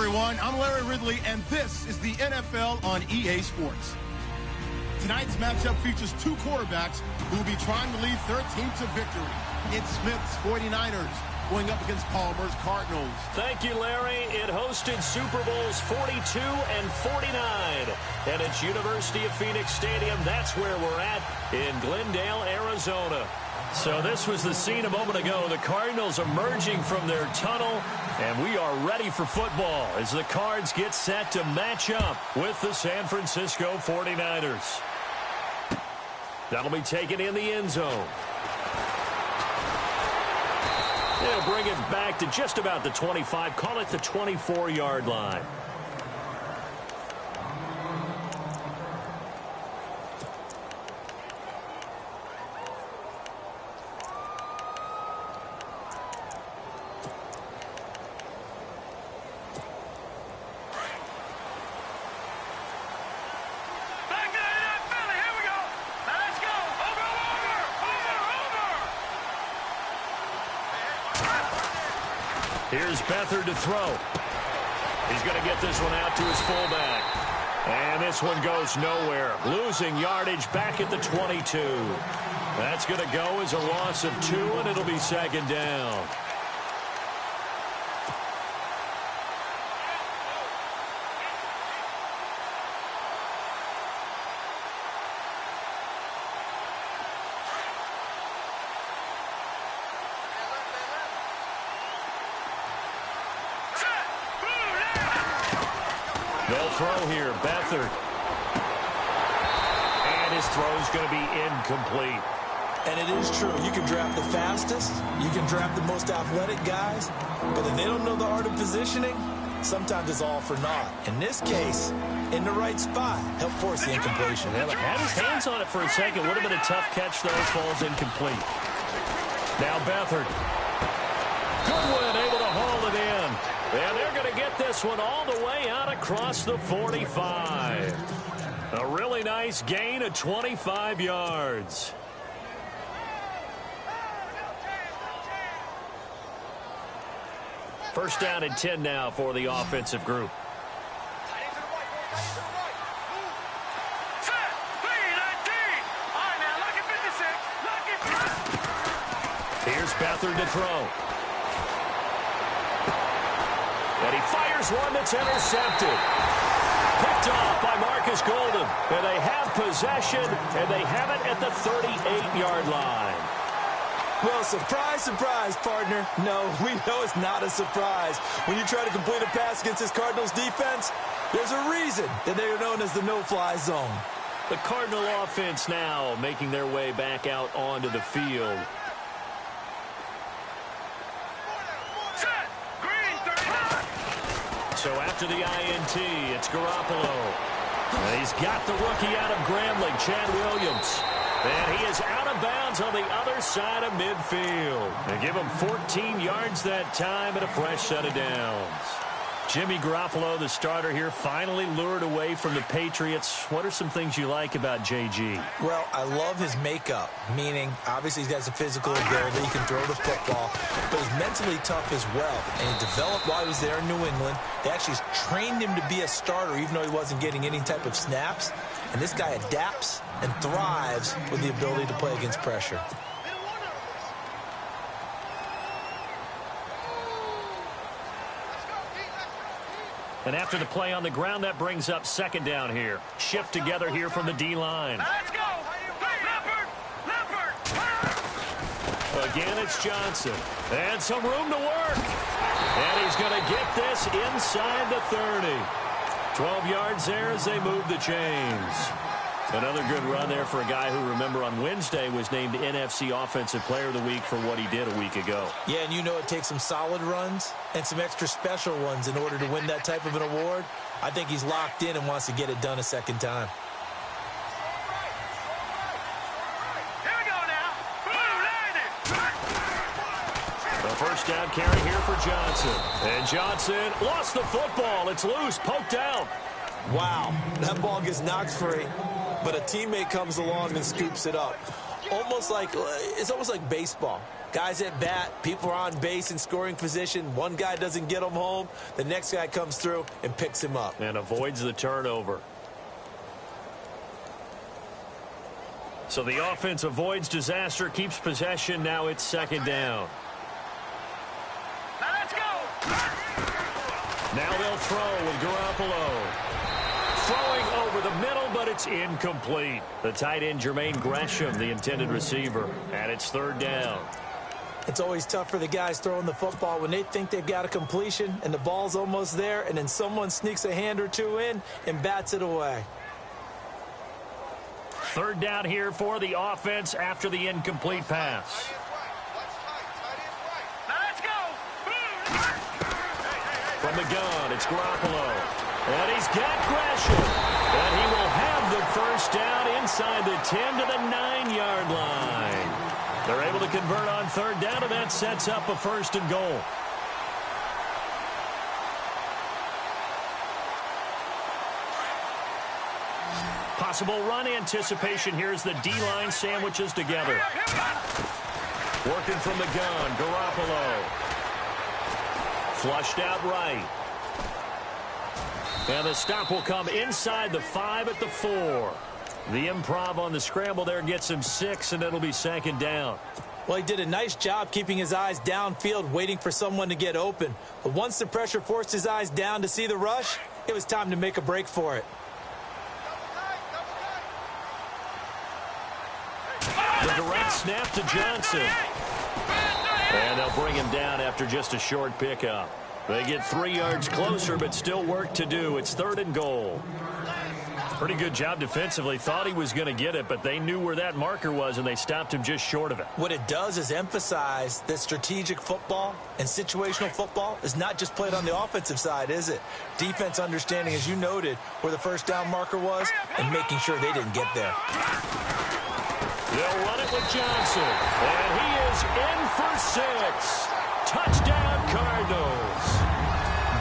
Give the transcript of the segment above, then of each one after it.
everyone. I'm Larry Ridley, and this is the NFL on EA Sports. Tonight's matchup features two quarterbacks who will be trying to lead their team to victory. It's Smith's 49ers going up against Palmer's Cardinals. Thank you, Larry. It hosted Super Bowls 42 and 49. And it's University of Phoenix Stadium. That's where we're at in Glendale, Arizona. So this was the scene a moment ago. The Cardinals emerging from their tunnel, and we are ready for football as the Cards get set to match up with the San Francisco 49ers. That'll be taken in the end zone. They'll bring it back to just about the 25, call it the 24-yard line. Here's Beathard to throw. He's going to get this one out to his fullback. And this one goes nowhere. Losing yardage back at the 22. That's going to go as a loss of 2, and it'll be second down. They'll throw here, Beathard. And his throw's going to be incomplete. And it is true. You can draft the fastest. You can draft the most athletic guys. But if they don't know the art of positioning, sometimes it's all for naught. In this case, in the right spot, help force the incompletion. Well, had his hands on it for a second. Would have been a tough catch, though. Falls incomplete. Now Beathard. Goodwin able to haul it in. And they're going to get this one all the way out across the 45. A really nice gain of 25 yards. First down and 10 now for the offensive group. Here's Beathard to throw. And he fires one that's intercepted. Picked off by Marcus Golden. And they have possession, and they have it at the 38-yard line. Well, surprise, surprise, partner. No, we know it's not a surprise. When you try to complete a pass against this Cardinals defense, there's a reason that they are known as the no-fly zone. The Cardinal offense now making their way back out onto the field. So after the INT, it's Garoppolo. And he's got the rookie out of Grambling, Chad Williams. And he is out of bounds on the other side of midfield. They give him 14 yards that time and a fresh set of downs. Jimmy Garoppolo, the starter here, finally lured away from the Patriots. What are some things you like about JG? Well, I love his makeup, meaning obviously he's got some physical ability. He can throw the football, but he's mentally tough as well. And he developed while he was there in New England. They actually trained him to be a starter, even though he wasn't getting any type of snaps. And this guy adapts and thrives with the ability to play against pressure. And after the play on the ground, that brings up second down here. Shift together here from the D-line. Let's go! Leopard! Again, it's Johnson. And some room to work. And he's going to get this inside the 30. 12 yards there as they move the chains. Another good run there for a guy who, remember, on Wednesday was named NFC Offensive Player of the Week for what he did a week ago. Yeah, and you know it takes some solid runs and some extra special ones in order to win that type of an award. I think he's locked in and wants to get it done a second time. Here we go now. The first down carry here for Johnson. And Johnson lost the football. It's loose, poked out. Wow, that ball gets knocked free. but a teammate comes along and scoops it up. It's almost like baseball. Guys at bat, people are on base in scoring position. One guy doesn't get him home. The next guy comes through and picks him up. And avoids the turnover. So the offense avoids disaster, keeps possession. Now it's second down. Now let's go. Now they'll throw with Garoppolo. Throwing over the middle, but it's incomplete. The tight end, Jermaine Gresham, the intended receiver. And it's third down. It's always tough for the guys throwing the football when they think they've got a completion and the ball's almost there, and then someone sneaks a hand or two in and bats it away. Third down here for the offense after the incomplete pass. Now let's go. From the gun, it's Garoppolo. And he's got Gresham. And he will have the first down inside the 10 to the 9-yard line. They're able to convert on third down, and that sets up a first and goal. Possible run anticipation. Here's the D-line sandwiches together. Working from the gun, Garoppolo. Flushed out right. And the stop will come inside the 5 at the 4. The improv on the scramble there gets him 6, and it'll be second down. Well, he did a nice job keeping his eyes downfield, waiting for someone to get open. But once the pressure forced his eyes down to see the rush, it was time to make a break for it. The direct snap to Johnson. And they'll bring him down after just a short pickup. They get 3 yards closer, but still work to do. It's third and goal. Pretty good job defensively. Thought he was going to get it, but they knew where that marker was, and they stopped him just short of it. What it does is emphasize that strategic football and situational football is not just played on the offensive side, is it? Defense understanding, as you noted, where the first down marker was and making sure they didn't get there. They'll run it with Johnson, and he is in for 6. Touchdown, Cardinals.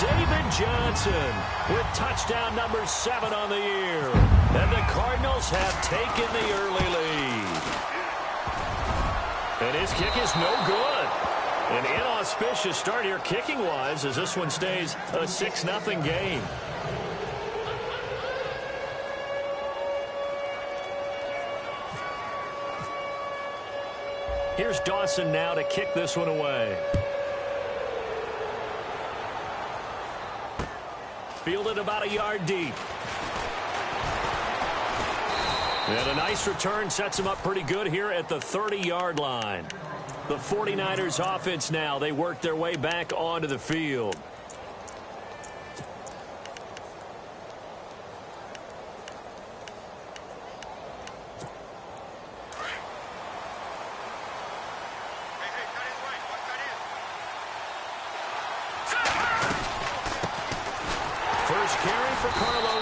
David Johnson with touchdown number 7 on the year. And the Cardinals have taken the early lead. And his kick is no good. An inauspicious start here kicking-wise as this one stays a 6-0 game. Here's Dawson now to kick this one away. Fielded about a yard deep. And a nice return sets him up pretty good here at the 30-yard line. The 49ers offense now, they work their way back onto the field.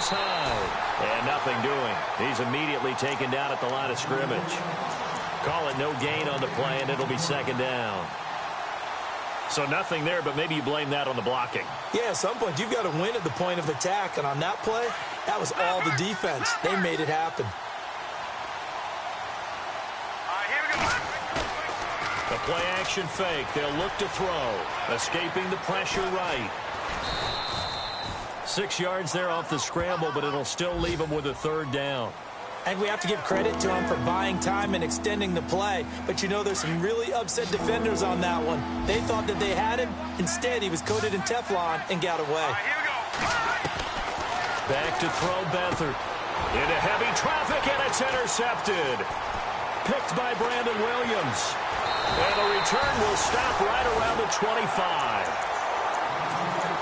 And nothing doing. He's immediately taken down at the line of scrimmage. Call it no gain on the play, and it'll be second down. So nothing there, but maybe you blame that on the blocking. Yeah, at some point, you've got to win at the point of attack. And on that play, that was all the defense. They made it happen. Here we go. The play-action fake. They'll look to throw. Escaping the pressure right. 6 yards there off the scramble, but it'll still leave him with a third down. And we have to give credit to him for buying time and extending the play. But, you know, there's some really upset defenders on that one. They thought that they had him. Instead, he was coated in Teflon and got away. Here we go. Back to throw Beathard. Into heavy traffic, and it's intercepted. Picked by Brandon Williams. And the return will stop right around the 25.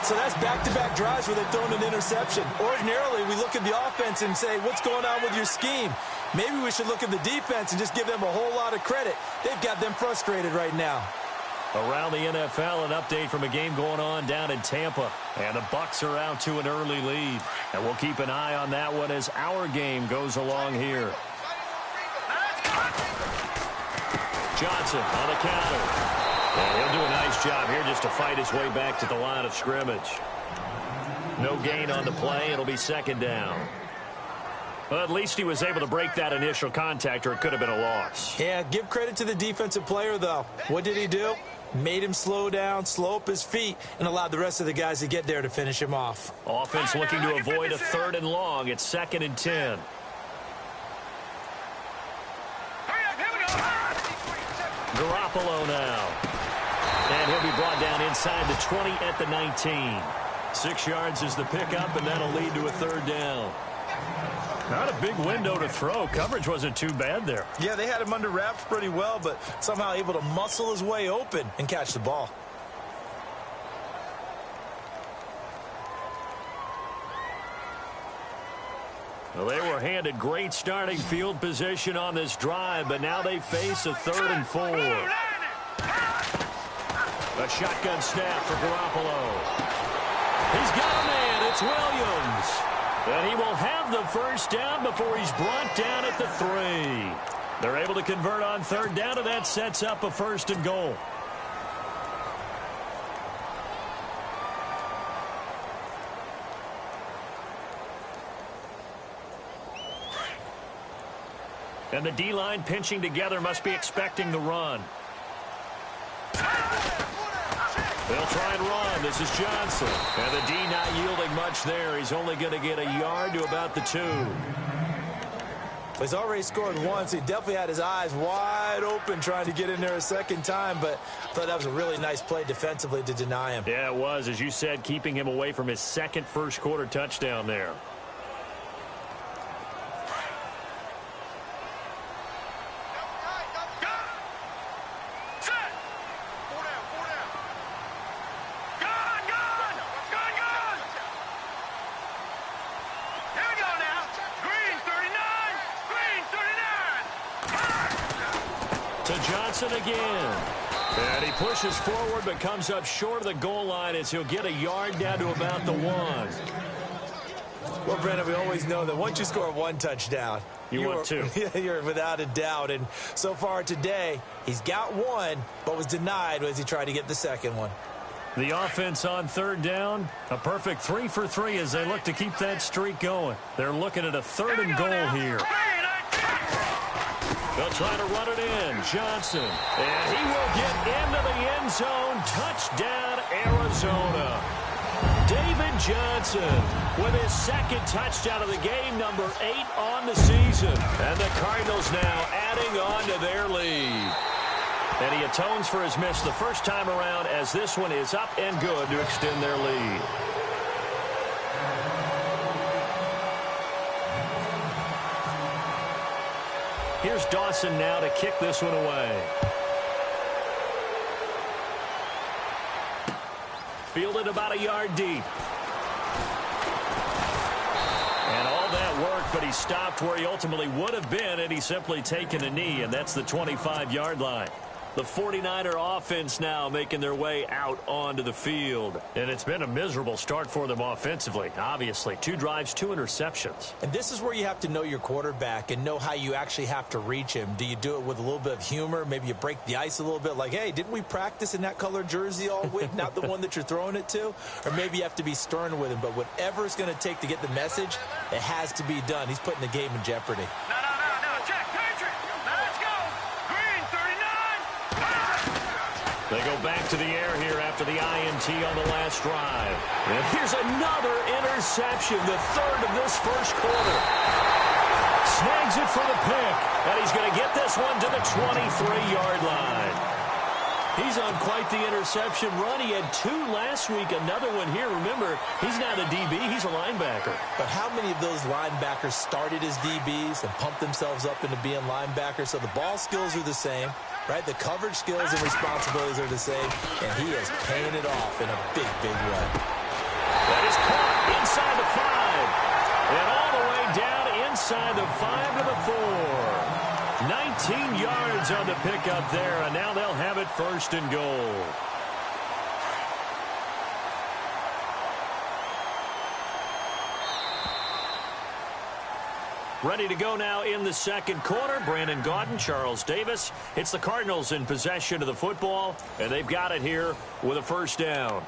So that's back-to-back drives where they've thrown an interception. Ordinarily, we look at the offense and say, what's going on with your scheme? Maybe we should look at the defense and just give them a whole lot of credit. They've got them frustrated right now. Around the NFL, an update from a game going on down in Tampa. And the Bucks are out to an early lead. And we'll keep an eye on that one as our game goes along here. Johnson on the counter. And he'll do a nice job here just to fight his way back to the line of scrimmage. No gain on the play. It'll be second down. Well, at least he was able to break that initial contact, or it could have been a loss. Yeah, give credit to the defensive player, though. What did he do? Made him slow down, slow up his feet, and allowed the rest of the guys to get there to finish him off. Offense looking to avoid a 3rd and long. It's 2nd and 10. Garoppolo now. And he'll be brought down inside the 20 at the 19. 6 yards is the pickup, and that'll lead to a 3rd down. Not a big window to throw. Coverage wasn't too bad there. Yeah, they had him under wraps pretty well, but somehow able to muscle his way open and catch the ball. Well, they were handed great starting field position on this drive, but now they face a 3rd and 4. A shotgun snap for Garoppolo. He's got a man. It's Williams. And he will have the 1st down before he's brought down at the 3. They're able to convert on 3rd down, and that sets up a 1st and goal. And the D-line pinching together, must be expecting the run. They'll try and run. This is Johnson. And the D not yielding much there. He's only going to get a yard to about the 2. He's already scored once. He definitely had his eyes wide open trying to get in there a 2nd time, but I thought that was a really nice play defensively to deny him. Yeah, it was, as you said, keeping him away from his 2nd first-quarter touchdown there. Again. And he pushes forward but comes up short of the goal line as he'll get a yard down to about the 1. Well, Brandon, we always know that once you score 1 touchdown, you want 2. You're without a doubt. And so far today, he's got 1, but was denied as he tried to get the 2nd one. The offense on 3rd down, a perfect 3 for 3 as they look to keep that streak going. They're looking at a 3rd and goal here. They'll try to run it in. Johnson. And he will get into the end zone. Touchdown, Arizona. David Johnson with his 2nd touchdown of the game, number 8 on the season. And the Cardinals now adding on to their lead. And he atones for his miss the first time around as this one is up and good to extend their lead. Here's Dawson now to kick this one away. Fielded about a yard deep. And all that work, but he stopped where he ultimately would have been had he simply taken a knee, and that's the 25-yard line. The 49er offense now making their way out onto the field. And it's been a miserable start for them offensively, obviously. 2 drives, 2 interceptions. And this is where you have to know your quarterback and know how you actually have to reach him. Do you do it with a little bit of humor? Maybe you break the ice a little bit like, hey, didn't we practice in that color jersey all week? Not the one that you're throwing it to? Or maybe you have to be stern with him. But whatever it's going to take to get the message, it has to be done. He's putting the game in jeopardy. They go back to the air here after the INT on the last drive. And here's another interception, the 3rd of this first quarter. Snags it for the pick, and he's going to get this one to the 23-yard line. He's on quite the interception run. He had 2 last week, another one here. Remember, he's not a DB, he's a linebacker. But how many of those linebackers started as DBs and pumped themselves up into being linebackers? So the ball skills are the same. Right, the coverage skills and responsibilities are the same, and he is paying it off in a big, big way. That is caught inside the 5, and all the way down inside the 5 to the 4. 19 yards on the pickup there, and now they'll have it 1st and goal. Ready to go now in the 2nd quarter. Brandon Gaudin, Charles Davis. It's the Cardinals in possession of the football, and they've got it here with a 1st down.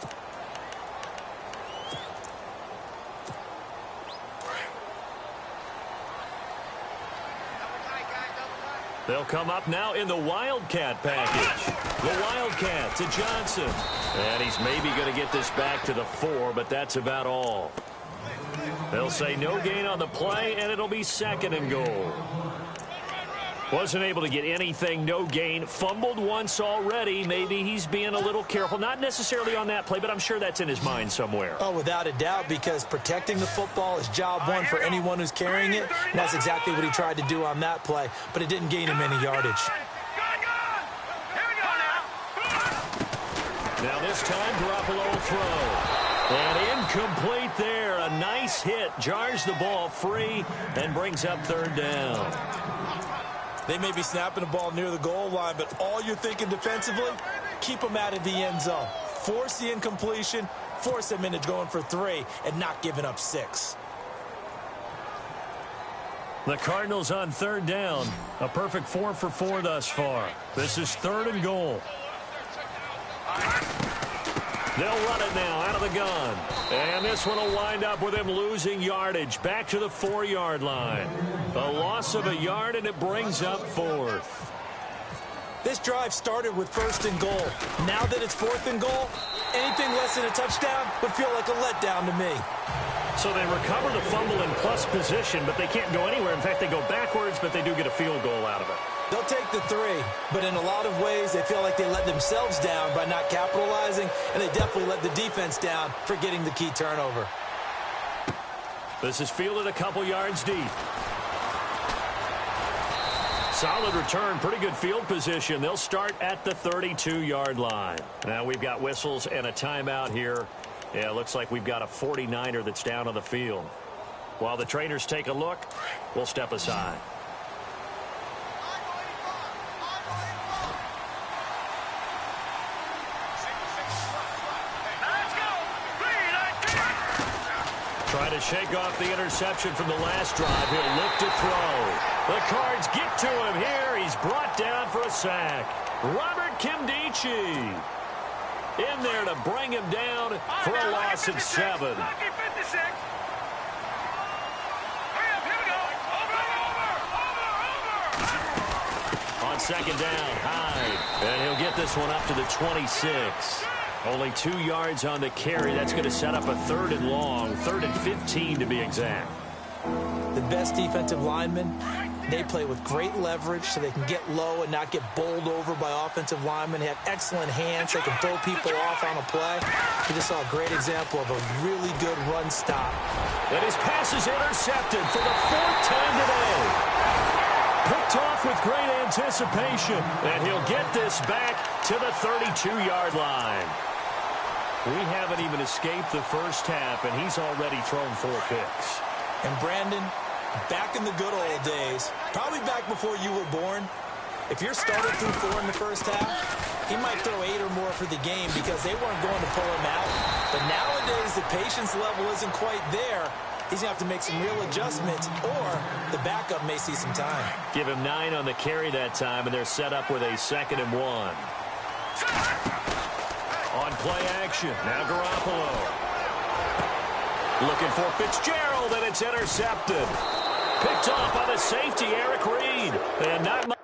They'll come up now in the Wildcat package. The Wildcat to Johnson. And he's maybe going to get this back to the 4, but that's about all. They'll say no gain on the play, and it'll be 2nd and goal. Wasn't able to get anything, no gain. Fumbled once already. Maybe he's being a little careful. Not necessarily on that play, but I'm sure that's in his mind somewhere. Oh, without a doubt, because protecting the football is job one for anyone who's carrying it. And that's exactly what he tried to do on that play, but it didn't gain him any yardage. Now this time, Garoppolo will throw. And incomplete there. A nice hit. Jars the ball free and brings up 3rd down. They may be snapping the ball near the goal line, but all you're thinking defensively, keep them out of the end zone. Force the incompletion, force them into going for 3, and not giving up 6. The Cardinals on 3rd down. A perfect 4 for 4 thus far. This is 3rd and goal. They'll run it now out of the gun. And this one will wind up with him losing yardage. Back to the 4-yard line. A loss of a yard, and it brings up 4th. This drive started with 1st and goal. Now that it's 4th and goal, anything less than a touchdown would feel like a letdown to me. So they recover the fumble in plus position, but they can't go anywhere. In fact, they go backwards, but they do get a field goal out of it. They'll take the 3, but in a lot of ways, they feel like they let themselves down by not capitalizing, and they definitely let the defense down for getting the key turnover. This is fielded a couple yards deep. Solid return, pretty good field position. They'll start at the 32-yard line. Now we've got whistles and a timeout here. Yeah, it looks like we've got a 49er that's down on the field. While the trainers take a look, we'll step aside. Try to shake off the interception from the last drive. He'll look to throw. The Cards get to him here. He's brought down for a sack. Robert Kimdichie in there to bring him down for a loss of 7. On 2nd down, Hyde. And he'll get this one up to the 26. Only 2 yards on the carry. That's going to set up a 3rd and long, 3rd and 15 to be exact. The best defensive linemen, they play with great leverage so they can get low and not get bowled over by offensive linemen. They have excellent hands. They can throw people off on a play. We just saw a great example of a really good run stop. And his pass is intercepted for the 4th time today. Picked off with great anticipation. And he'll get this back to the 32-yard line. We haven't even escaped the first half, and he's already thrown 4 picks. And Brandon, back in the good old days, probably back before you were born, if you're started through 4 in the first half, he might throw 8 or more for the game because they weren't going to pull him out. But nowadays, the patience level isn't quite there. He's going to have to make some real adjustments, or the backup may see some time. Give him 9 on the carry that time, and they're set up with a 2nd and 1. On play action, now Garoppolo. Looking for Fitzgerald, and it's intercepted. Picked off by the safety, Eric Reed. And not much.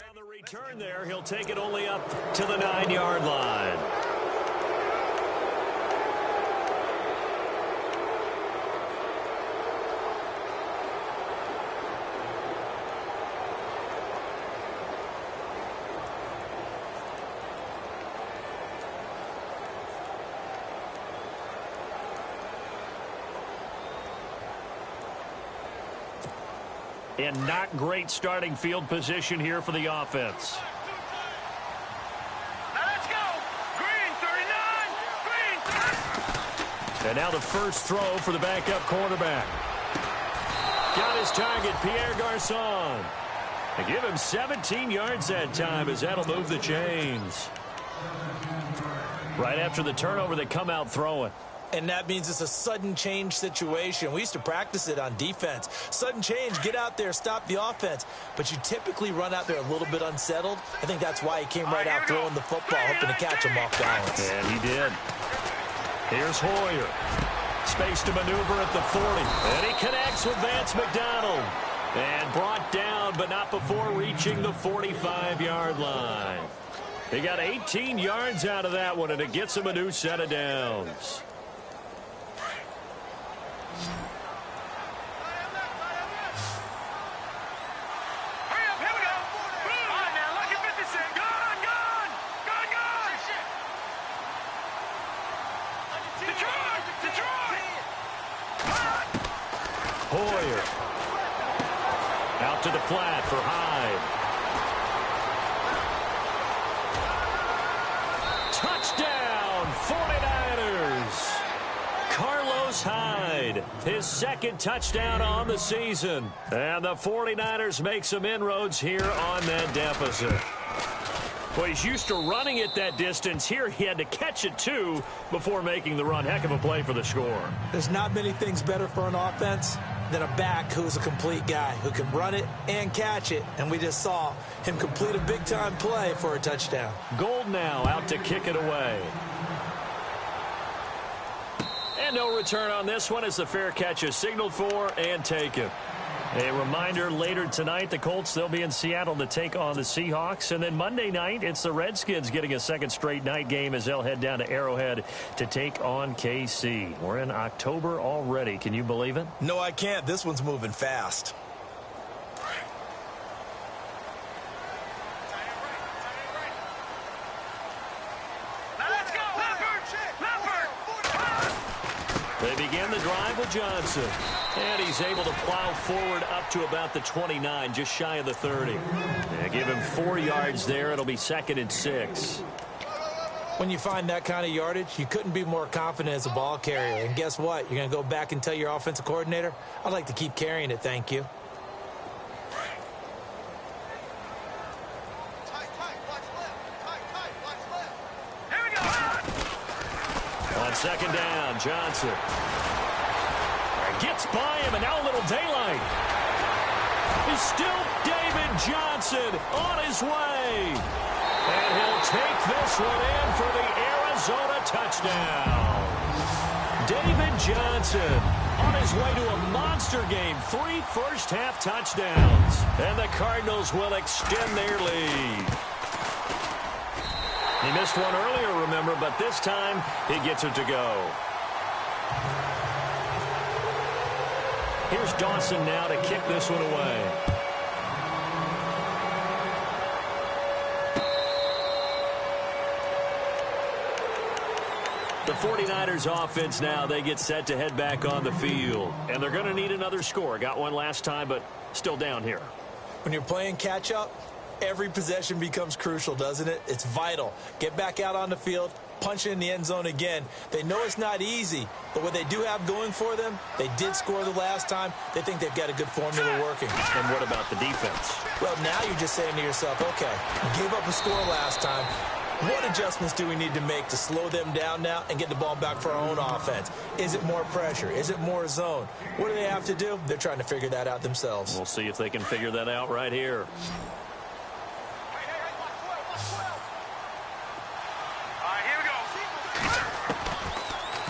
On the return there, he'll take it only up to the 9-yard line. And not great starting field position here for the offense. Now let's go. Green 39. Green. And now the first throw for the backup quarterback. Got his target, Pierre Garçon. And give him 17 yards that time as that'll move the chains. Right after the turnover, they come out throwing. And that means it's a sudden change situation. We used to practice it on defense. Sudden change, get out there, stop the offense. But you typically run out there a little bit unsettled. I think that's why he came right out throwing the football, hoping to catch him off balance. And he did. Here's Hoyer. Space to maneuver at the 40. And he connects with Vance McDonald. And brought down, but not before reaching the 45-yard line. He got 18 yards out of that one, and it gets him a new set of downs. Hoyer. Out to the flat for Hyde. Touchdown, 49ers. Carlos Hyde, his second touchdown on the season. And the 49ers make some inroads here on that deficit. Well, he's used to running it that distance. Here he had to catch it, too, before making the run. Heck of a play for the score. There's not many things better for an offense than a back who's a complete guy who can run it and catch it. And we just saw him complete a big-time play for a touchdown. Gold now out to kick it away. And no return on this one as the fair catch is signaled for and taken. A reminder, later tonight, the Colts, they'll be in Seattle to take on the Seahawks. And then Monday night, it's the Redskins getting a second straight night game as they'll head down to Arrowhead to take on KC. We're in October already. Can you believe it? No, I can't. This one's moving fast. They begin the drive with Johnson. And he's able to plow forward up to about the 29, just shy of the 30. Yeah, give him 4 yards there. It'll be 2nd and 6. When you find that kind of yardage, you couldn't be more confident as a ball carrier. And guess what? You're going to go back and tell your offensive coordinator, I'd like to keep carrying it, thank you. On 2nd down, Johnson. Gets by him, and now a little daylight. He's still David Johnson on his way. And he'll take this one in for the Arizona touchdown. David Johnson on his way to a monster game. 3 first-half touchdowns. And the Cardinals will extend their lead. He missed one earlier, remember, but this time he gets it to go. Here's Dawson now to kick this one away. The 49ers offense now, they get set to head back on the field. And they're going to need another score. Got one last time, but still down here. When you're playing catch-up, every possession becomes crucial, doesn't it? It's vital. Get back out on the field, punch it in the end zone again. They know it's not easy, but what they do have going for them, they did score the last time. They think they've got a good formula working. And what about the defense? Well, now you're just saying to yourself, okay, gave up a score last time. What adjustments do we need to make to slow them down now and get the ball back for our own offense? Is it more pressure? Is it more zone? What do they have to do? They're trying to figure that out themselves. We'll see if they can figure that out right here.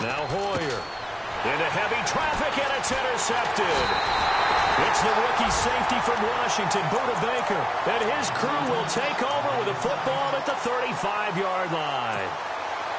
Now Hoyer into heavy traffic, and it's intercepted. It's the rookie safety from Washington, Buda Baker, and his crew will take over with a football at the 35-yard line.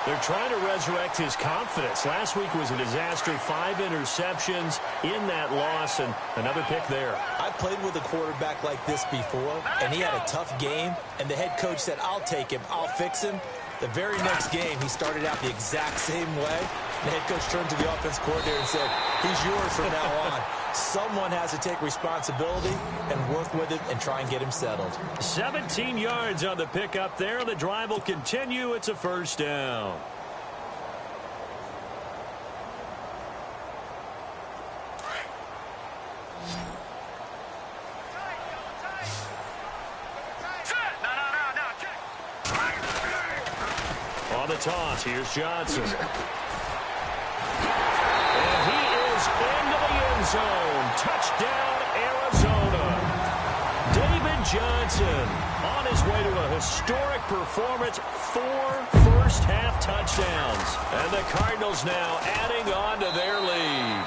They're trying to resurrect his confidence. Last week was a disaster, 5 interceptions in that loss, and another pick there. I played with a quarterback like this before, and he had a tough game, and the head coach said, I'll take him, I'll fix him. The very next game, he started out the exact same way. The head coach turned to the offense coordinator and said, he's yours from now on. Someone has to take responsibility and work with him and try and get him settled. 17 yards on the pickup there. The drive will continue. It's a first down. On the toss, here's Johnson. zone. Touchdown, Arizona. David Johnson on his way to a historic performance, 4 first-half touchdowns. And the Cardinals now adding on to their lead.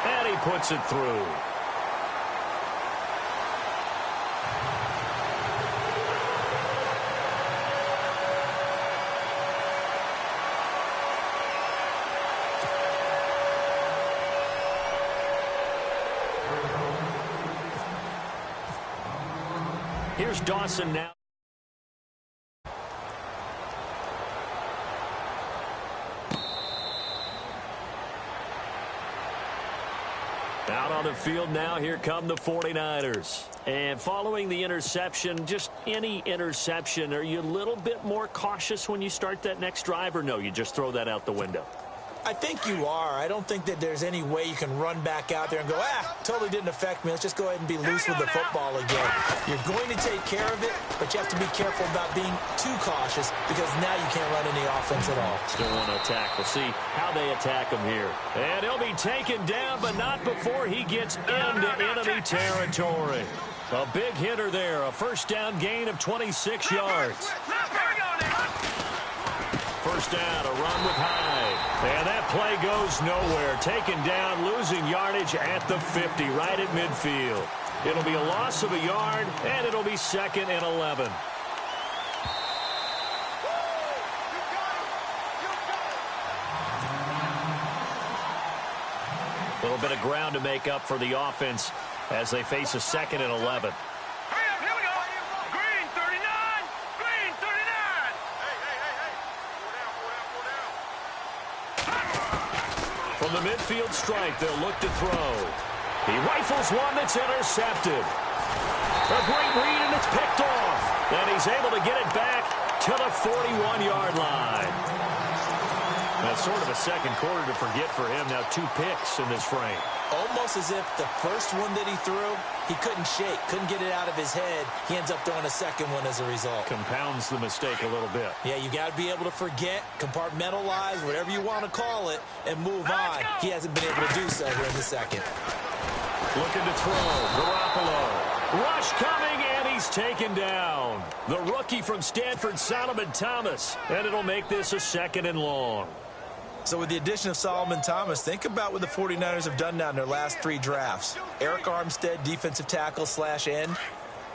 And he puts it through. Here's Dawson now. Out on the field now, here come the 49ers. And following the interception, just any interception, are you a little bit more cautious when you start that next drive, or no, you just throw that out the window? I think you are. I don't think that there's any way you can run back out there and go, totally didn't affect me. Let's just go ahead and be loose with the football again. You're going to take care of it, but you have to be careful about being too cautious because now you can't run any offense at all. Still want to attack. We'll see how they attack him here. And he'll be taken down, but not before he gets into enemy territory. A big hitter there. A first down gain of 26 yards. First down, a run with Hyde. And that play goes nowhere. Taken down, losing yardage at the 50, right at midfield. It'll be a loss of a yard, and it'll be 2nd and 11. A little bit of ground to make up for the offense as they face a 2nd and 11. From the midfield strike, they'll look to throw. He rifles one that's intercepted. A great read, and it's picked off. And he's able to get it back to the 41-yard line. That's sort of a second quarter to forget for him. Now 2 picks in this frame. Almost as if the first one that he threw, he couldn't shake, couldn't get it out of his head. He ends up throwing a second one as a result. Compounds the mistake a little bit. Yeah, you got to be able to forget, compartmentalize, whatever you want to call it, and move on. He hasn't been able to do so here in the second. Looking to throw. Garoppolo. Rush coming, and he's taken down. The rookie from Stanford, Solomon Thomas. And it'll make this a 2nd and long. So with the addition of Solomon Thomas, think about what the 49ers have done now in their last 3 drafts. Eric Armstead, defensive tackle / end.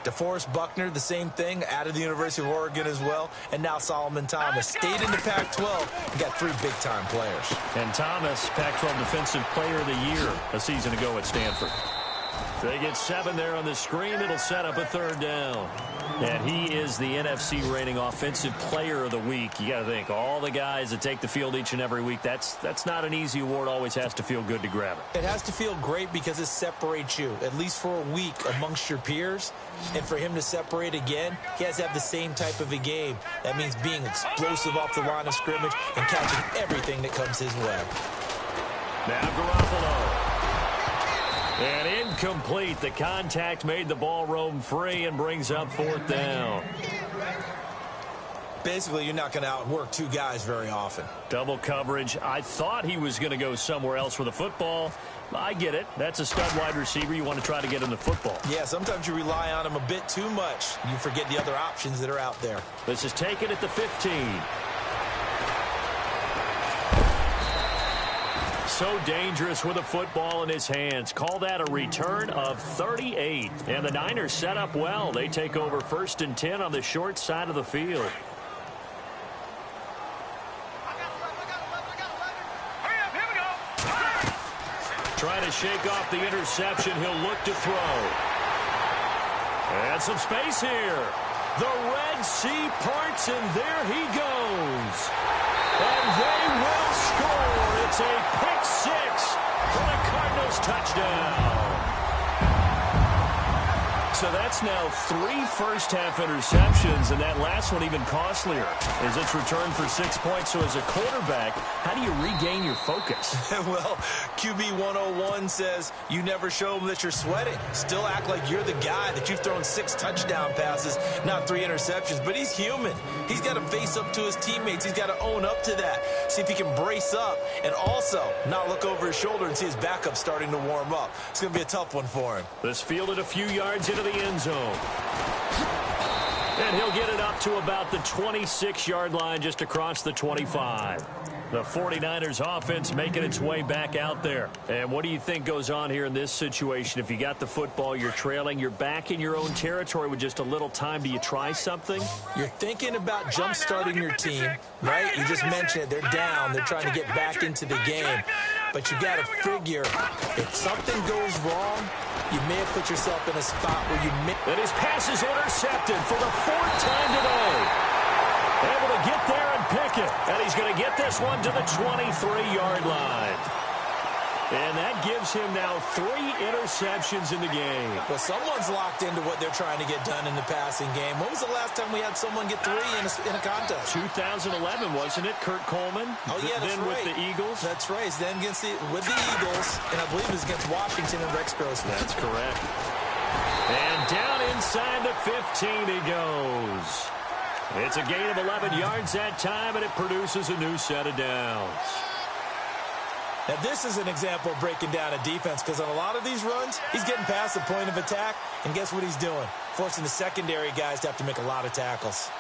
DeForest Buckner, the same thing, out of the University of Oregon as well. And now Solomon Thomas stayed in the Pac-12 and got 3 big-time players. And Thomas, Pac-12 Defensive Player of the Year a season ago at Stanford. They get 7 there on the screen. It'll set up a 3rd down. And he is the NFC rating Offensive Player of the Week. You got to think, all the guys that take the field each and every week, that's not an easy award. Always has to feel good to grab it. It has to feel great because it separates you, at least for a week, amongst your peers. And for him to separate again, he has to have the same type of a game. That means being explosive off the line of scrimmage and catching everything that comes his way. Now Garoppolo. And incomplete. The contact made the ball roam free and brings up 4th down. Basically, you're not going to outwork 2 guys very often. Double coverage. I thought he was going to go somewhere else with the football. I get it. That's a stud wide receiver. You want to try to get him the football. Yeah, sometimes you rely on him a bit too much. You forget the other options that are out there. This is taken at the 15. So dangerous with a football in his hands. Call that a return of 38. And the Niners set up well. They take over 1st and 10 on the short side of the field. Trying to shake off the interception. He'll look to throw. And some space here. The Red Sea parts, and there he goes. And they will score. It's a pick 6 for the Cardinals touchdown. So that's now 3 first-half interceptions, and that last one even costlier as it's returned for 6 points. So as a quarterback, how do you regain your focus? Well, QB 101 says you never show them that you're sweating. Still act like you're the guy, that you've thrown 6 touchdown passes, not 3 interceptions. But he's human. He's got to face up to his teammates. He's got to own up to that. See if he can brace up and also not look over his shoulder and see his backup starting to warm up. It's going to be a tough one for him. This fielded a few yards into the end zone. And he'll get it up to about the 26-yard line, just across the 25. The 49ers offense making its way back out there. And what do you think goes on here in this situation? If you got the football, you're trailing, you're back in your own territory with just a little time. Do you try something? You're thinking about jump-starting your team, right? You just mentioned it. They're down. They're trying to get back into the game. But you got to figure, if something goes wrong, you may have put yourself in a spot where you may... And his pass is intercepted for the 4th time today. Able to get there and pick it. And he's going to get this one to the 23-yard line. And that gives him now 3 interceptions in the game. Well, someone's locked into what they're trying to get done in the passing game. When was the last time we had someone get 3 in a contest? 2011, wasn't it? Kurt Coleman. Oh, yeah, that's then right. With the Eagles. That's right. Then with the Eagles, and I believe it was against Washington and Rex Grossman. That's correct. And down inside the 15 he goes. It's a gain of 11 yards that time, and it produces a new set of downs. Now, this is an example of breaking down a defense, because on a lot of these runs, he's getting past the point of attack, and guess what he's doing? Forcing the secondary guys to have to make a lot of tackles.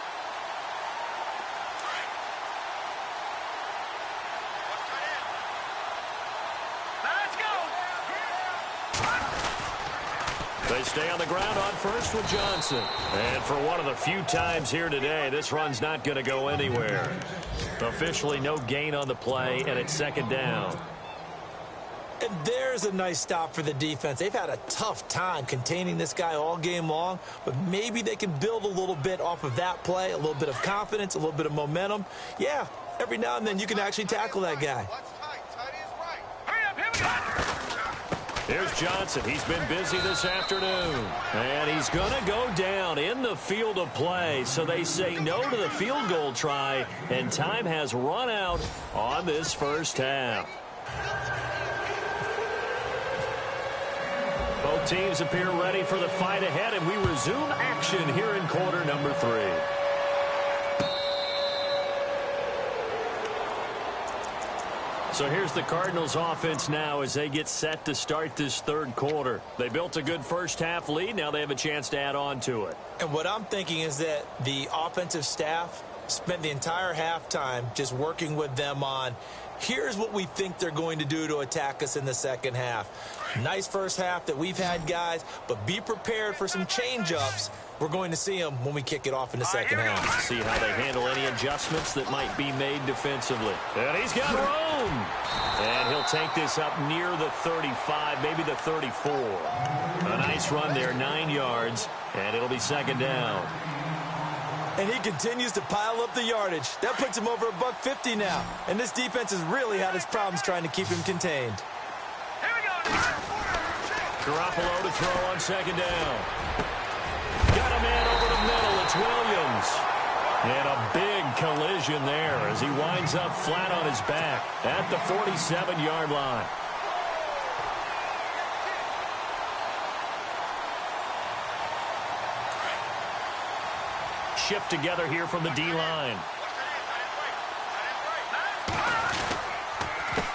They stay on the ground on first with Johnson. And for one of the few times here today, this run's not going to go anywhere. Officially no gain on the play, and it's 2nd down. And there's a nice stop for the defense. They've had a tough time containing this guy all game long, but maybe they can build a little bit off of that play, a little bit of confidence, a little bit of momentum. Yeah, every now and then you can actually tackle that guy. Here's Johnson. He's been busy this afternoon. And he's going to go down in the field of play. So they say no to the field goal try, and time has run out on this first half. Both teams appear ready for the fight ahead, and we resume action here in quarter number 3. So here's the Cardinals offense now as they get set to start this 3rd quarter. They built a good first half lead. Now they have a chance to add on to it. And what I'm thinking is that the offensive staff spent the entire halftime just working with them on, here's what we think they're going to do to attack us in the second half. Nice first half that we've had, guys, but be prepared for some change-ups. We're going to see them when we kick it off in the second half. See how they handle any adjustments that might be made defensively. And he's got room. And he'll take this up near the 35, maybe the 34. A nice run there, 9 yards, and it'll be 2nd down. And he continues to pile up the yardage. That puts him over $150 now. And this defense has really had its problems trying to keep him contained. Garoppolo to throw on 2nd down. Got a man over the middle. It's Williams. And a big collision there as he winds up flat on his back at the 47-yard line. Shift together here from the D-line.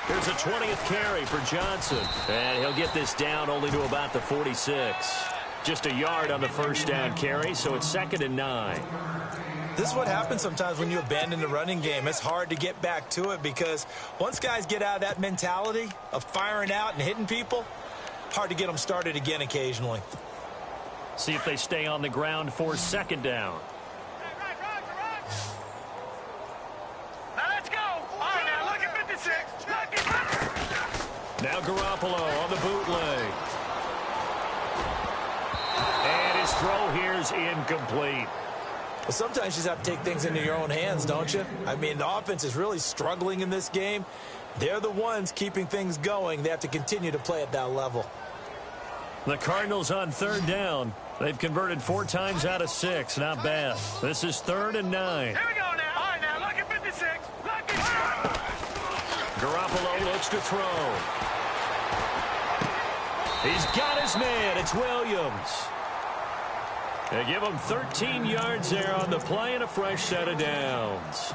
There's a 20th carry for Johnson. And he'll get this down only to about the 46. Just a yard on the first down carry, so it's 2nd and 9. This is what happens sometimes when you abandon the running game. It's hard to get back to it because once guys get out of that mentality of firing out and hitting people, hard to get them started again occasionally. See if they stay on the ground for 2nd down. Now let's go. All right, now look at 56. Now Garoppolo on the bootleg. And his throw here is incomplete. Well, sometimes you just have to take things into your own hands, don't you? I mean, the offense is really struggling in this game. They're the ones keeping things going. They have to continue to play at that level. The Cardinals on third down. They've converted 4 times out of 6. Not bad. This is 3rd and 9. Here we go now. All right, now, look at 56. Look at Garoppolo looks to throw. He's got his man. It's Williams. They give him 13 yards there on the play and a fresh set of downs.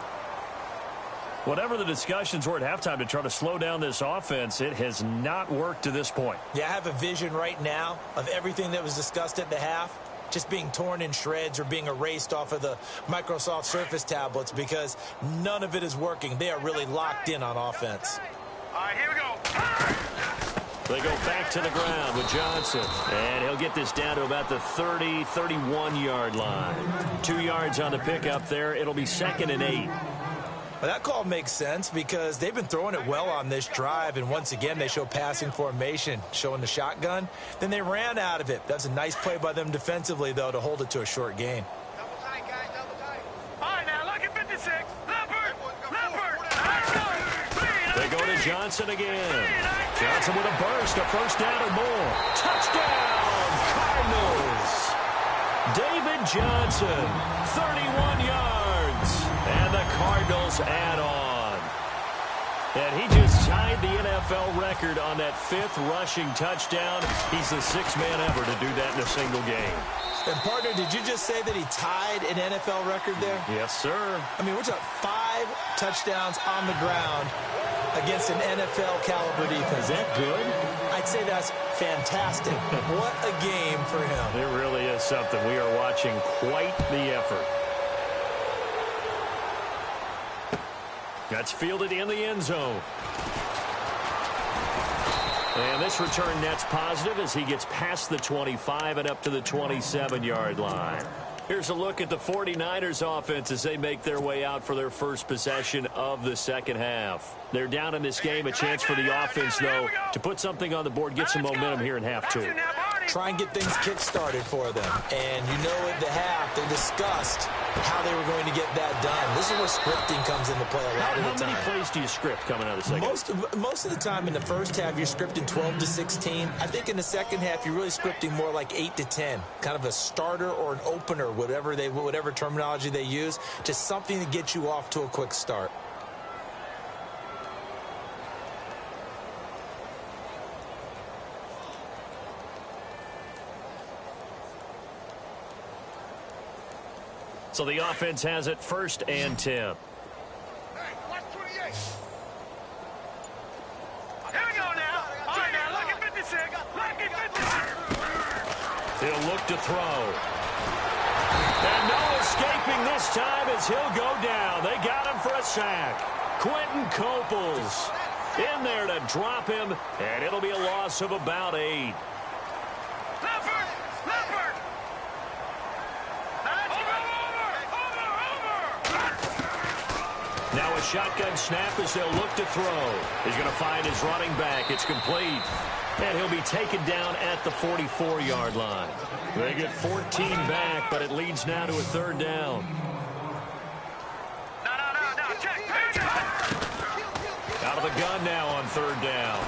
Whatever the discussions were at halftime to try to slow down this offense, it has not worked to this point. Yeah, I have a vision right now of everything that was discussed at the half just being torn in shreds or being erased off of the Microsoft Surface tablets because none of it is working. They are really locked in on offense. All right, here we go. They go back to the ground with Johnson. And he'll get this down to about the 30-31-yard line. 2 yards on the pickup there. It'll be 2nd and 8. Well, that call makes sense because they've been throwing it well on this drive, and once again they show passing formation, showing the shotgun. Then they ran out of it. That's a nice play by them defensively, though, to hold it to a short gain. Double tight, guys, double tight. All right, now, look at 56. Leopard. Let's go. They go to Johnson again. Johnson with a burst, a first down or more. Touchdown, Cardinals. David Johnson, 31 yards. And the Cardinals add on. And he just tied the NFL record on that 5th rushing touchdown. He's the 6th man ever to do that in a single game. And, partner, did you just say that he tied an NFL record there? Yes, sir. I mean, we're talking 5 touchdowns on the ground against an NFL caliber defense. Is that good? I'd say that's fantastic. What a game for him. It really is something. We are watching quite the effort. That's fielded in the end zone. And this return net's positive as he gets past the 25 and up to the 27-yard line. Here's a look at the 49ers offense as they make their way out for their first possession of the second half. They're down in this game. A chance for the offense, though, to put something on the board, get some momentum here in half 2. Try and get things kick-started for them. And you know at the half, they discussed how they were going to get that done. This is where scripting comes into play a lot of the time. How many plays do you script coming out of the second? Most of the time in the first half, you're scripting 12 to 16. I think in the second half, you're really scripting more like 8 to 10. Kind of a starter or an opener, whatever terminology they use. Just something to get you off to a quick start. So the offense has it 1st and 10. Hey, watch 28. Here we go now. All right, now, look at 56. Look at 56. He'll look to throw. And no escaping this time as he'll go down. They got him for a sack. Quentin Coples in there to drop him, and it'll be a loss of about 8. Now a shotgun snap as they'll look to throw. He's going to find his running back. It's complete. And he'll be taken down at the 44-yard line. They get 14 back, but it leads now to a 3rd down. No, check. Out of the gun now on 3rd down.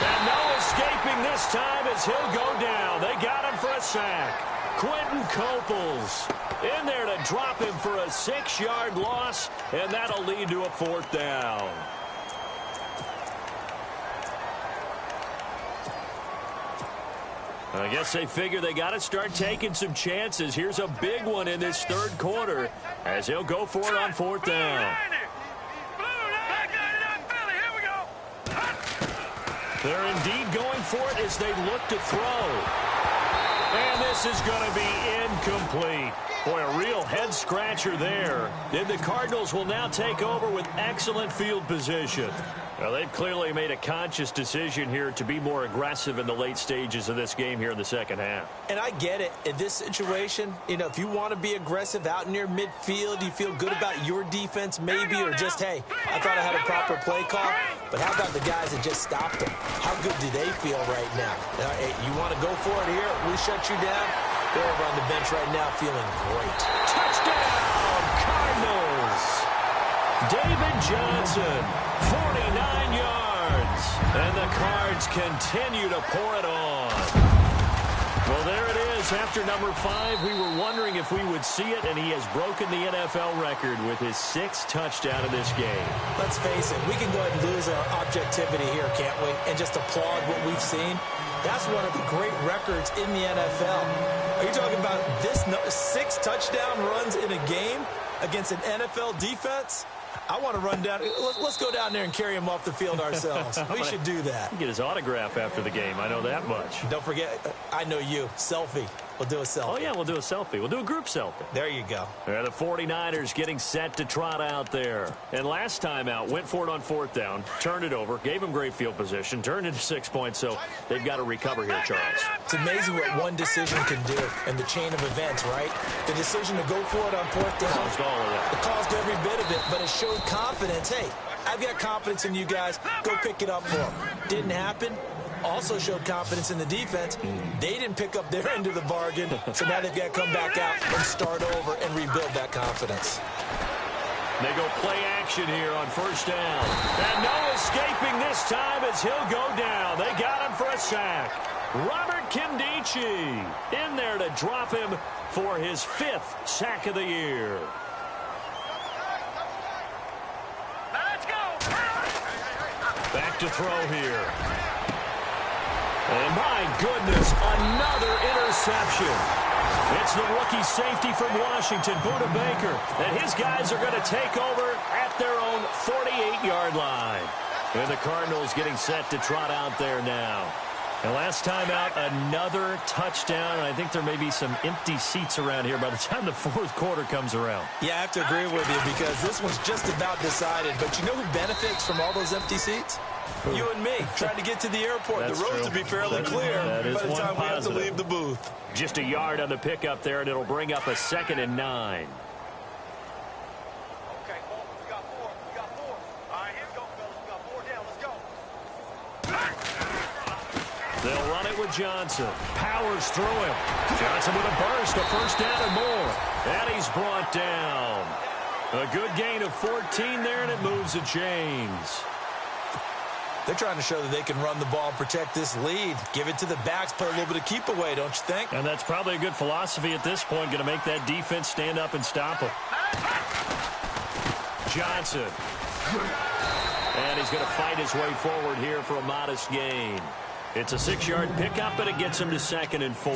And no escaping this time as he'll go down. They got him for a sack. Quentin Coples in there to drop him for a 6-yard loss, and that'll lead to a 4th down. I guess they figure they got to start taking some chances. Here's a big one in this 3rd quarter as he'll go for it on 4th down. They're indeed going for it as they look to throw. And this is going to be incomplete. Boy, a real head-scratcher there. And the Cardinals will now take over with excellent field position. Well, they've clearly made a conscious decision here to be more aggressive in the late stages of this game here in the second half. And I get it. In this situation, if you want to be aggressive out near midfield, you feel good about your defense maybe, or just, hey, I thought I had a proper play call. But how about the guys that just stopped them? How good do they feel right now? Hey, you want to go for it here? We shut you down? They're over on the bench right now feeling great. Touchdown, Cardinals! David Johnson, 49 yards. yards. And the Cards continue to pour it on. Well, there it is. After number 5, we were wondering if we would see it, and he has broken the NFL record with his 6th touchdown in this game. Let's face it, we can go ahead and lose our objectivity here, can't we? And just applaud what we've seen. That's one of the great records in the NFL. Are you talking about this 6 touchdown runs in a game against an NFL defense? I want to run down. Let's go down there and carry him off the field ourselves. We should do that. Get his autograph after the game. I know that much. Don't forget, I know you. Selfie. We'll do a selfie. Oh, yeah, we'll do a selfie. We'll do a group selfie. There you go. The 49ers getting set to trot out there. And last time out, went for it on 4th down, turned it over, gave them great field position, turned into 6 points, so they've got to recover here, Charles. It's amazing what one decision can do in the chain of events, right? The decision to go for it on 4th down. Caused all of that. It caused every bit of it, but it showed confidence. Hey, I've got confidence in you guys. Go pick it up for them. Didn't happen. Also showed confidence in the defense. They didn't pick up their end of the bargain, so now they've got to come back out and start over and rebuild that confidence. They go play action here on 1st down. And no escaping this time as he'll go down. They got him for a sack. Robert Kimdichie in there to drop him for his 5th sack of the year. Let's go. Back to throw here. And my goodness, another interception. It's the rookie safety from Washington, Buda Baker. And his guys are going to take over at their own 48-yard line. And the Cardinals getting set to trot out there now. And last time out, another touchdown. And I think there may be some empty seats around here by the time the 4th quarter comes around. Yeah, I have to agree with you because this one's just about decided. But you know who benefits from all those empty seats? You and me, trying to get to the airport. That's the roads true. will be fairly clear by the time we have to leave the booth. Just a yard on the pickup there, and it'll bring up a 2nd and 9. Okay, Paul, we got 4. We got 4. All right, here we go, fellas. We got 4 down. Let's go. They'll run it with Johnson. Powers through him. Johnson with a burst, a 1st down and more. And he's brought down. A good gain of 14 there, and it moves the chains. They're trying to show that they can run the ball and protect this lead. Give it to the backs, play a little bit of keep away, don't you think? And that's probably a good philosophy at this point, going to make that defense stand up and stop him. Johnson. And he's going to fight his way forward here for a modest gain. It's a 6-yard pickup, and it gets him to 2nd and 4.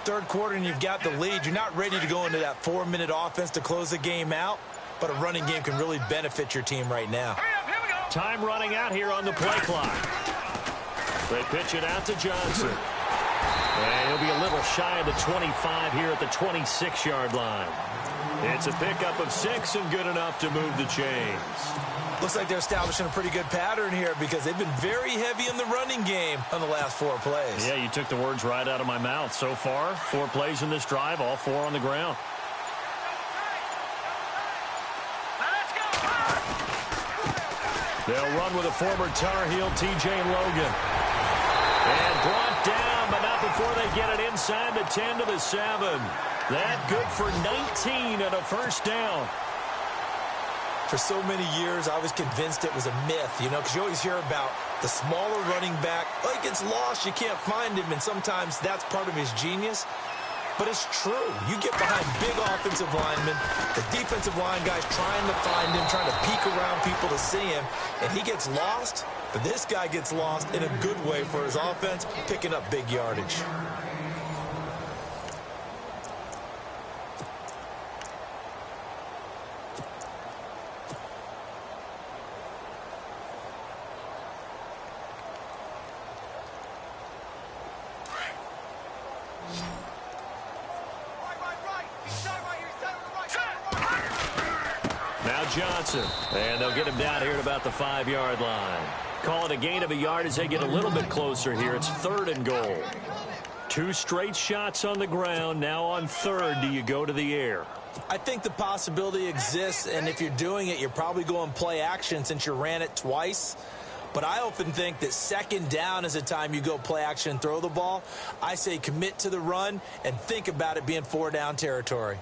3rd quarter, and you've got the lead. You're not ready to go into that 4-minute offense to close the game out, but a running game can really benefit your team right now. Time running out here on the play clock. They pitch it out to Johnson. And he'll be a little shy of the 25 here at the 26-yard line. It's a pickup of 6 and good enough to move the chains. Looks like they're establishing a pretty good pattern here because they've been very heavy in the running game on the last 4 plays. Yeah, you took the words right out of my mouth. So far, 4 plays in this drive, all 4 on the ground. They'll run with a former Tar Heel, T.J. Logan. And brought down, but not before they get it inside the 10 to the 7. That good for 19 and a 1st down. For so many years, I was convinced it was a myth, you know, because you always hear about the smaller running back. Oh, he gets lost, you can't find him, and sometimes that's part of his genius. But it's true. You get behind big offensive linemen, the defensive line guys trying to find him, trying to peek around people to see him, and he gets lost. But this guy gets lost in a good way for his offense, picking up big yardage. Johnson, and they'll get him down here at about the 5-yard line. Call it a gain of a yard as they get a little bit closer here. It's 3rd and goal. 2 straight shots on the ground. Now on 3rd, do you go to the air? I think the possibility exists, and if you're doing it, you're probably going play action since you ran it twice. But I often think that 2nd down is the time you go play action and throw the ball. I say commit to the run and think about it being 4-down territory.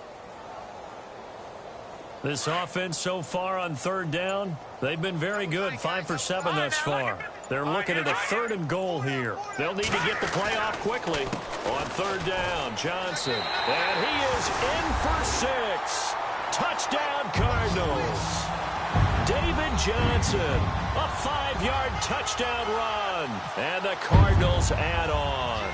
This offense so far on third down, they've been very good, 5 for 7 thus far. They're looking at a 3rd and goal here. They'll need to get the play off quickly. On third down, Johnson. And he is in for 6. Touchdown, Cardinals. David Johnson, a 5-yard touchdown run. And the Cardinals add on.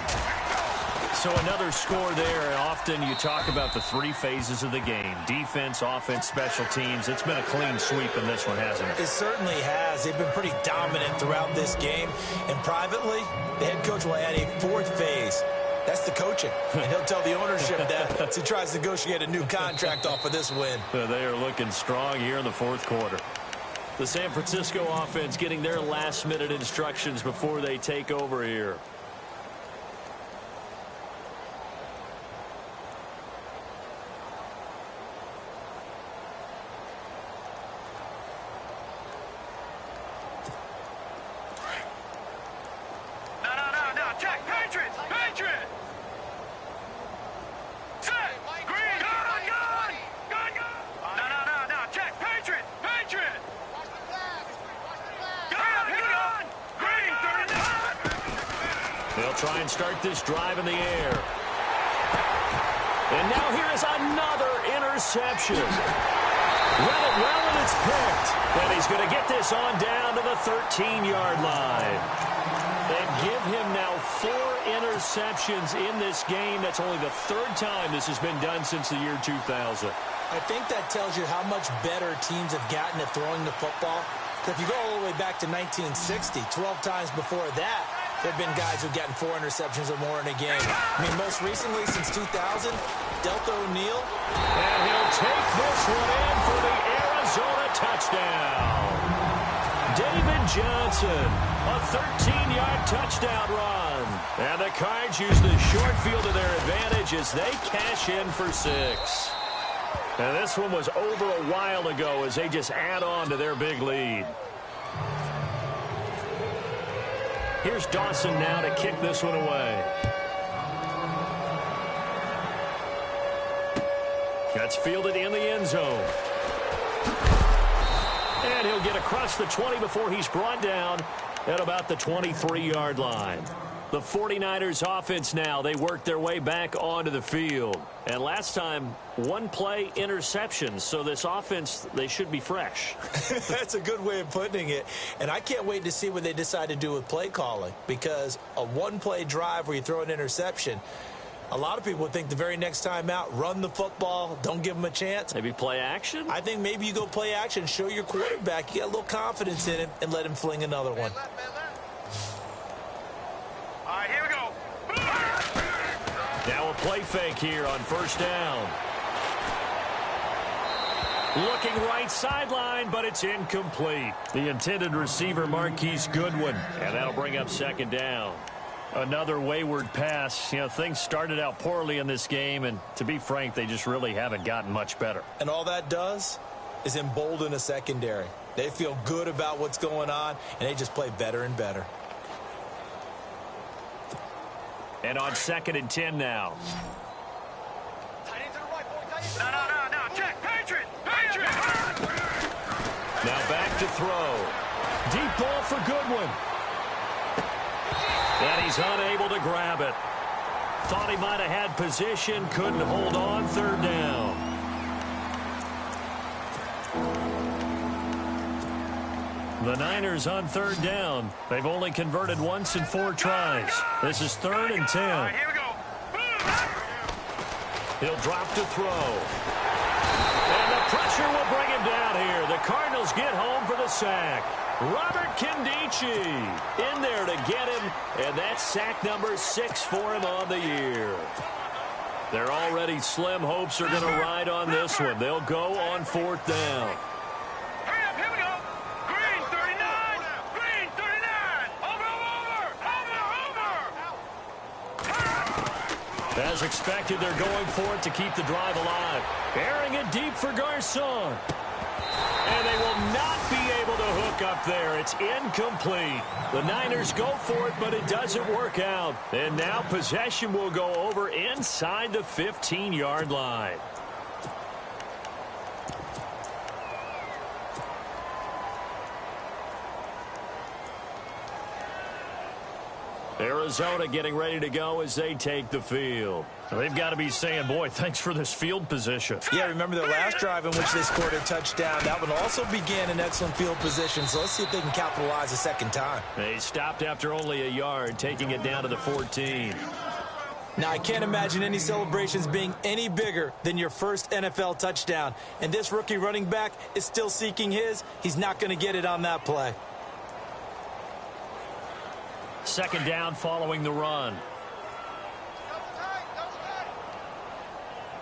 So another score there. Often you talk about the 3 phases of the game. Defense, offense, special teams. It's been a clean sweep in this one, hasn't it? It certainly has. They've been pretty dominant throughout this game. And privately, the head coach will add a 4th phase. That's the coaching. And he'll tell the ownership that as he tries to negotiate a new contract off of this win. They are looking strong here in the 4th quarter. The San Francisco offense getting their last-minute instructions before they take over here. They'll try and start this drive in the air. And now here is another interception. Read it well, and it's picked. And he's going to get this on down to the 13-yard line. And give him now 4 interceptions in this game. That's only the 3rd time this has been done since the year 2000. I think that tells you how much better teams have gotten at throwing the football. If you go all the way back to 1960, 12 times before that, there have been guys who've gotten 4 interceptions or more in a game. I mean, most recently, since 2000, Delta O'Neal. And he'll take this one in for the Arizona touchdown. David Johnson, a 13-yard touchdown run. And the Cards use the short field to their advantage as they cash in for 6. And this one was over a while ago as they just add on to their big lead. Here's Dawson now to kick this one away. That's fielded in the end zone. And he'll get across the 20 before he's brought down at about the 23-yard line. The 49ers offense now, they work their way back onto the field. And last time, 1-play interceptions. So this offense, they should be fresh. That's a good way of putting it. And I can't wait to see what they decide to do with play calling. Because a 1-play drive where you throw an interception, a lot of people think the very next time out, run the football, don't give them a chance. Maybe play action? I think maybe you go play action, show your quarterback you got a little confidence in him, and let him fling another one. All right, here we go. Now a play fake here on first down. Looking right sideline, but it's incomplete. The intended receiver, Marquise Goodwin, and that'll bring up 2nd down. Another wayward pass. You know, things started out poorly in this game, and to be frank, they just really haven't gotten much better. And all that does is embolden a secondary. They feel good about what's going on, and they just play better and better. And on 2nd and 10 now. No. Check. Patriot. Now back to throw. Deep ball for Goodwin. And he's unable to grab it. Thought he might have had position. Couldn't hold on. 3rd down. The Niners on 3rd down. They've only converted once in 4 tries. This is 3rd and 10. All right, here we go. He'll drop to throw. And the pressure will bring him down here. The Cardinals get home for the sack. Robert Kindici in there to get him. And that's sack number 6 for him on the year. Their already slim hopes are going to ride on this one. They'll go on 4th down. Hurry up, here we go. Green 39. Green 39. Over. As expected, they're going for it to keep the drive alive. Airing it deep for Garcon. And they will not be able to hook up there. It's incomplete. The Niners go for it, but it doesn't work out. And now possession will go over inside the 15-yard line. Arizona getting ready to go as they take the field. They've got to be saying, boy, thanks for this field position. Yeah, remember their last drive in which they scored a touchdown. That one also began in excellent field position, so let's see if they can capitalize a second time. They stopped after only a yard, taking it down to the 14. Now, I can't imagine any celebrations being any bigger than your first NFL touchdown. And this rookie running back is still seeking his. He's not going to get it on that play. Second down following the run.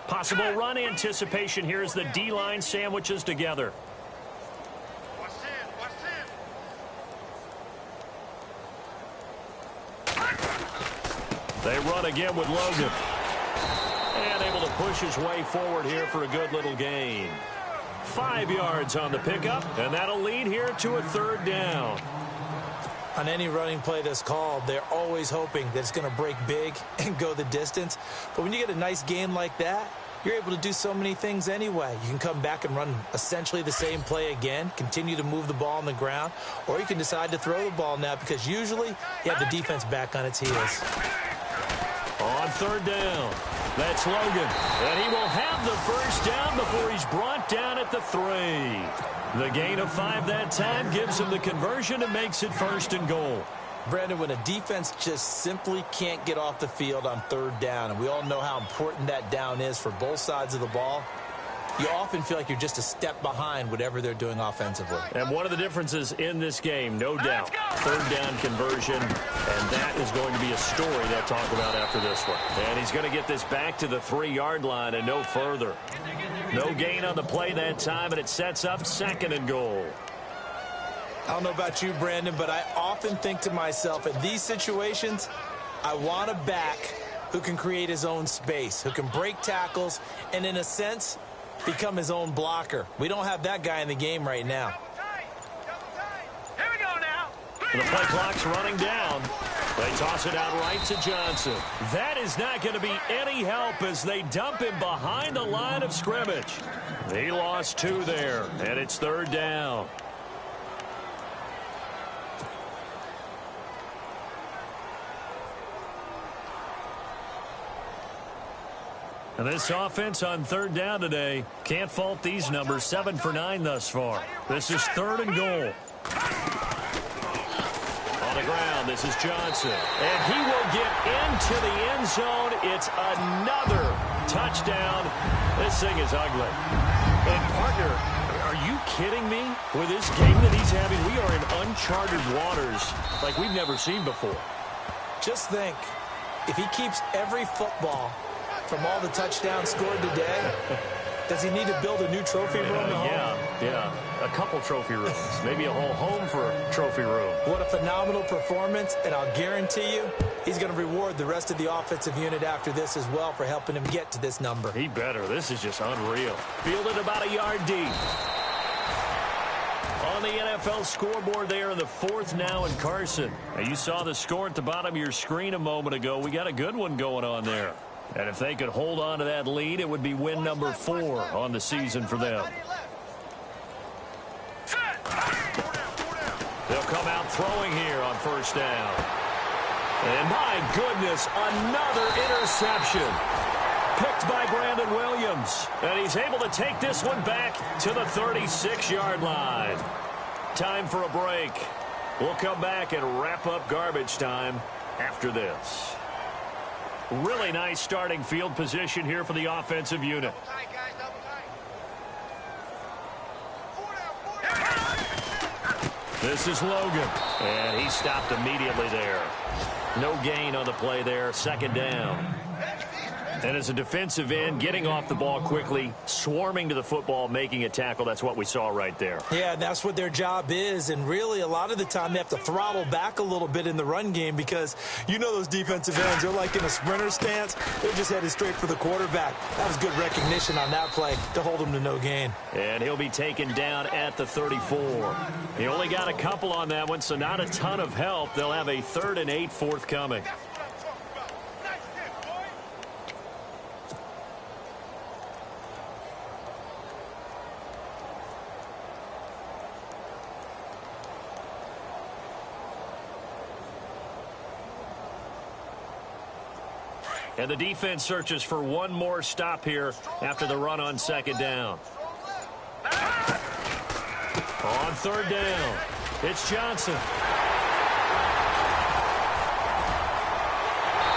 Possible run anticipation here as the D-line sandwiches together. They run again with Logan. And able to push his way forward here for a good little gain. 5 yards on the pickup, and that'll lead here to a third down. On any running play that's called, they're always hoping that it's going to break big and go the distance. But when you get a nice game like that, you're able to do so many things anyway. You can come back and run essentially the same play again, continue to move the ball on the ground, or you can decide to throw the ball now because usually you have the defense back on its heels. On third down, that's Logan. And he will have the first down before he's brought down at the 3. The gain of 5 that time gives him the conversion and makes it first and goal. Brandon, when a defense just simply can't get off the field on third down, and we all know how important that down is for both sides of the ball, you often feel like you're just a step behind whatever they're doing offensively. And one of the differences in this game, no doubt, third down conversion, and that is going to be a story they'll talk about after this one. And he's going to get this back to the 3-yard line and no further. No gain on the play that time, and it sets up second and goal. I don't know about you, Brandon, but I often think to myself, in these situations, I want a back who can create his own space, who can break tackles, and in a sense, become his own blocker. We don't have that guy in the game right now. Here we go now. The play clock's running down. They toss it out right to Johnson. That is not going to be any help as they dump him behind the line of scrimmage. He lost 2 there, and it's third down. And this offense on third down today, can't fault these numbers. 7 for 9 thus far. This is third and goal. On the ground, this is Johnson. And he will get into the end zone. It's another touchdown. This thing is ugly. And, partner, are you kidding me? With this game that he's having, we are in uncharted waters like we've never seen before. Just think, if he keeps every football from all the touchdowns scored today, does he need to build a new trophy room at home? Yeah. A couple trophy rooms. Maybe a whole home for a trophy room. What a phenomenal performance, and I'll guarantee you he's going to reward the rest of the offensive unit after this as well for helping him get to this number. He better. This is just unreal. Fielded about a yard deep. On the NFL scoreboard there in the 4th now in Carson. Now, you saw the score at the bottom of your screen a moment ago. We got a good one going on there. And if they could hold on to that lead, it would be win number 4 on the season for them. They'll come out throwing here on first down. And my goodness, another interception. Picked by Brandon Williams. And he's able to take this one back to the 36-yard line. Time for a break. We'll come back and wrap up garbage time after this. Really nice starting field position here for the offensive unit. This is Logan, and he stopped immediately there. No gain on the play there, second down. And as a defensive end, getting off the ball quickly, swarming to the football, making a tackle, that's what we saw right there. Yeah, that's what their job is, and really a lot of the time they have to throttle back a little bit in the run game because you know those defensive ends, they're like in a sprinter stance. They're just headed straight for the quarterback. That was good recognition on that play to hold him to no gain. And he'll be taken down at the 34. He only got a couple on that one, so not a ton of help. They'll have a 3rd and 8 forthcoming. And the defense searches for one more stop here after the run on second down. On third down, it's Johnson.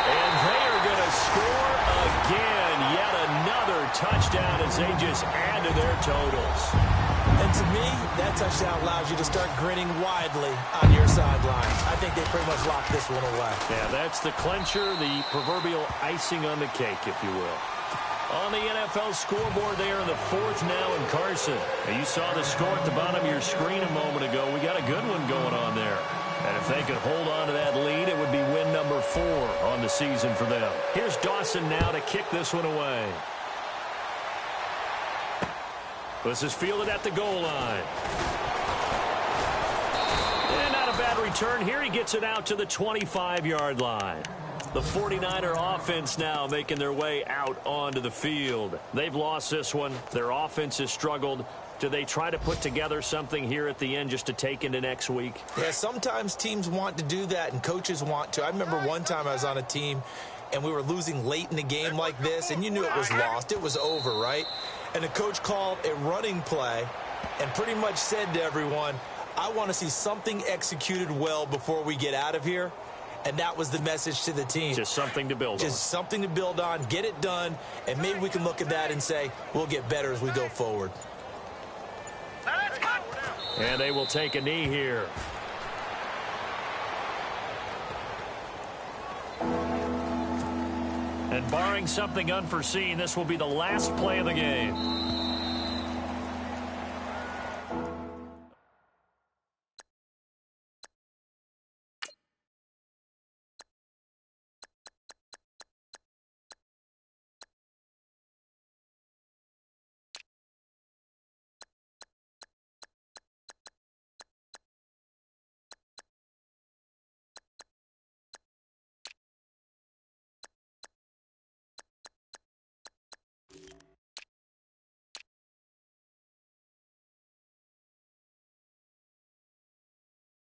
And they are going to score again. Yet another touchdown as they just add to their totals. And to me, that touchdown allows you to start grinning widely on your sidelines. I think they pretty much locked this one away. Yeah, that's the clincher, the proverbial icing on the cake, if you will. On the NFL scoreboard there in the fourth now in Carson. And you saw the score at the bottom of your screen a moment ago. We got a good one going on there. And if they could hold on to that lead, it would be win number 4 on the season for them. Here's Dawson now to kick this one away. This is fielded at the goal line. And not a bad return here. He gets it out to the 25-yard line. The 49er offense now making their way out onto the field. They've lost this one. Their offense has struggled. Do they try to put together something here at the end just to take into next week? Yeah, sometimes teams want to do that and coaches want to. I remember one time I was on a team and we were losing late in the game like this, and you knew it was lost. It was over, right? And the coach called a running play and pretty much said to everyone, I want to see something executed well before we get out of here. And that was the message to the team. Just something to build on. Just something to build on, get it done, and maybe we can look at that and say, we'll get better as we go forward. And they will take a knee here. And barring something unforeseen, this will be the last play of the game.